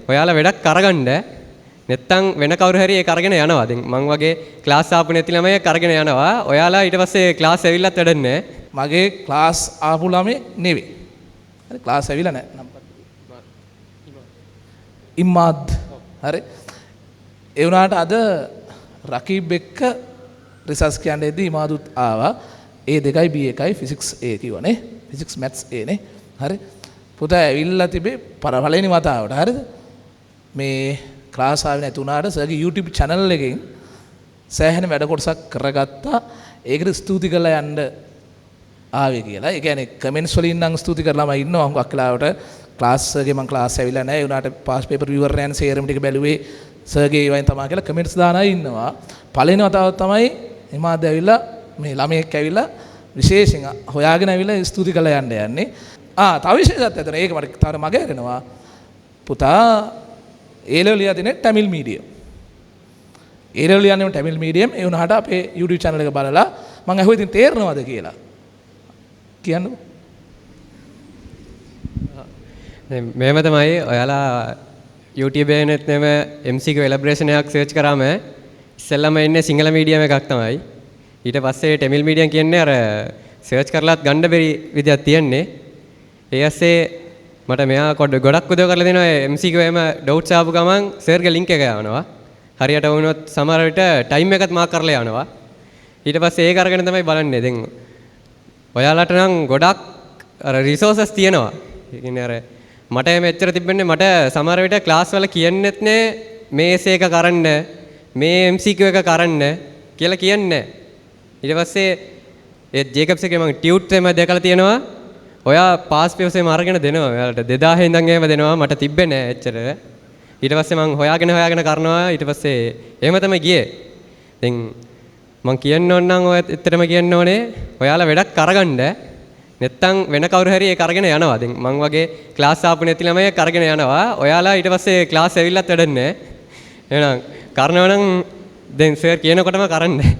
ඔයාලා වැඩක් කරගන්න නැත්තම් වෙන කවුරු හරි ඒක අරගෙන යනවා. දැන් මං වගේ ක්ලාස් ආපු නැති ළමයි අරගෙන යනවා. ඔයාලා ඊට පස්සේ ක්ලාස් ඇවිල්ලත් වැඩන්නේ. මගේ ක්ලාස් ආපු ළමයි නෙවෙයි. හරි ක්ලාස් ඇවිල්ලා නැහැ. ඉම්මාද්. හරි. ඒ වුණාට අද රකීබ් එක්ක රිසර්ච් කියන්නේදී ඉමාදුත් ආවා. A2යි B1යි ෆිසික්ස් A කිව්වනේ. ෆිසික්ස් මැත්ස් A නේ. හරි. පුතා ඇවිල්ලා තිබේ පළවෙනි වතාවට. හරිද? මේ ක්ලාස් ආවේ නැති වුණාට සර්ගේ YouTube channel එකෙන් සෑහෙන වැඩ කොටසක් කරගත්තා. ඒකට ස්තුති කරලා යන්න ආවේ කියලා. ඒ කියන්නේ කමෙන්ට්ස් වලින් නම් ස්තුති කරලාම ඉන්නවා. හුඟක් වෙලාවට ක්ලාස් එකේ මම ක්ලාස් ඇවිල්ලා නැහැ. ඒ වුණාට පාස් පේපර් විවරණයන් සේරම ටික බැලුවේ සර්ගේ වයින් තමයි කියලා කමෙන්ට්ස් දාන අය ඉන්නවා. පළවෙනි වතාවක් තමයි එමාද ඇවිල්ලා මේ ළමයෙක් ඇවිල්ලා විශේෂයෙන් හොයාගෙන ඇවිල්ලා ස්තුති කරලා යන්නේ. තව විශේෂයක් ඇතන. ඒක මට තව මගේ කරනවා. පුතා A-level යදිනේ ටැමිල් මීඩියම්. A-level යන්නේ ටැමිල් මීඩියම්. ඒ වුණාට අපේ YouTube channel එක බලලා මම අහුවා ඉතින් තේරෙනවද කියලා. කියන්නකෝ. මෙහෙම තමයි ඔයාලා YouTube එකේත් නෙම MCQ එලැබරේෂන් එකක් සර්ච් කරාම ඉස්සෙල්ලාම එන්නේ සිංහල මීඩියම් එකක් තමයි. ඊට පස්සේ ටැමිල් මීඩියම් කියන්නේ අර සර්ච් කරලාත් ගන්න බැරි විදියක් තියෙන්නේ. ඒ ඇස්සේ මට මෙයා ගොඩක් උදව් කරලා දෙනවා. MCQ එකේම ඩවුට්ස් ආපු ගමන් සර්ගේ ලින්ක් එක යවනවා. හරියට වුණොත් සමහර විට ටයිම් එකත් මාක් කරලා යනවා. ඊට පස්සේ ඒක අරගෙන තමයි බලන්නේ. දැන් ඔයාලට නම් ගොඩක් අර රිසෝසස් තියෙනවා. ඒ කියන්නේ අර මට මෙච්චර තිබෙන්නේ මට සමහර විට ක්ලාස් වල කියන්නෙත් නෑ මේ එසේ එක කරන්න මේ MCQ එක කරන්න කියලා කියන්නේ. ඊට පස්සේ ඒ ජේකබ්ස් එකේ මම ටියුට් එකම දැකලා තියෙනවා. ඔයා පාස් පේපර්ස් එකම අරගෙන දෙනවා. ඔයාලට 2000 ඉඳන් එහෙම දෙනවා. මට තිබ්බේ නෑ එච්චර. ඊට පස්සේ මම හොයාගෙන කරනවා. ඊට පස්සේ එහෙම තමයි ගියේ. දැන් මම කියන්න ඕන නම් ඔය ඇත්තටම කියන්න ඕනේ ඔයාලා වැඩක් කරගන්න නැත්තම් වෙන කවුරු හරි ඒක අරගෙන යනවා. දැන් මං වගේ ක්ලාස් ආපු නැති ළමයි අරගෙන යනවා. ඔයාලා ඊට පස්සේ ක්ලාස් ඇවිල්ලත් වැඩන්නේ. එහෙනම් කරනවා නම් දැන් සර් කියනකොටම කරන්න.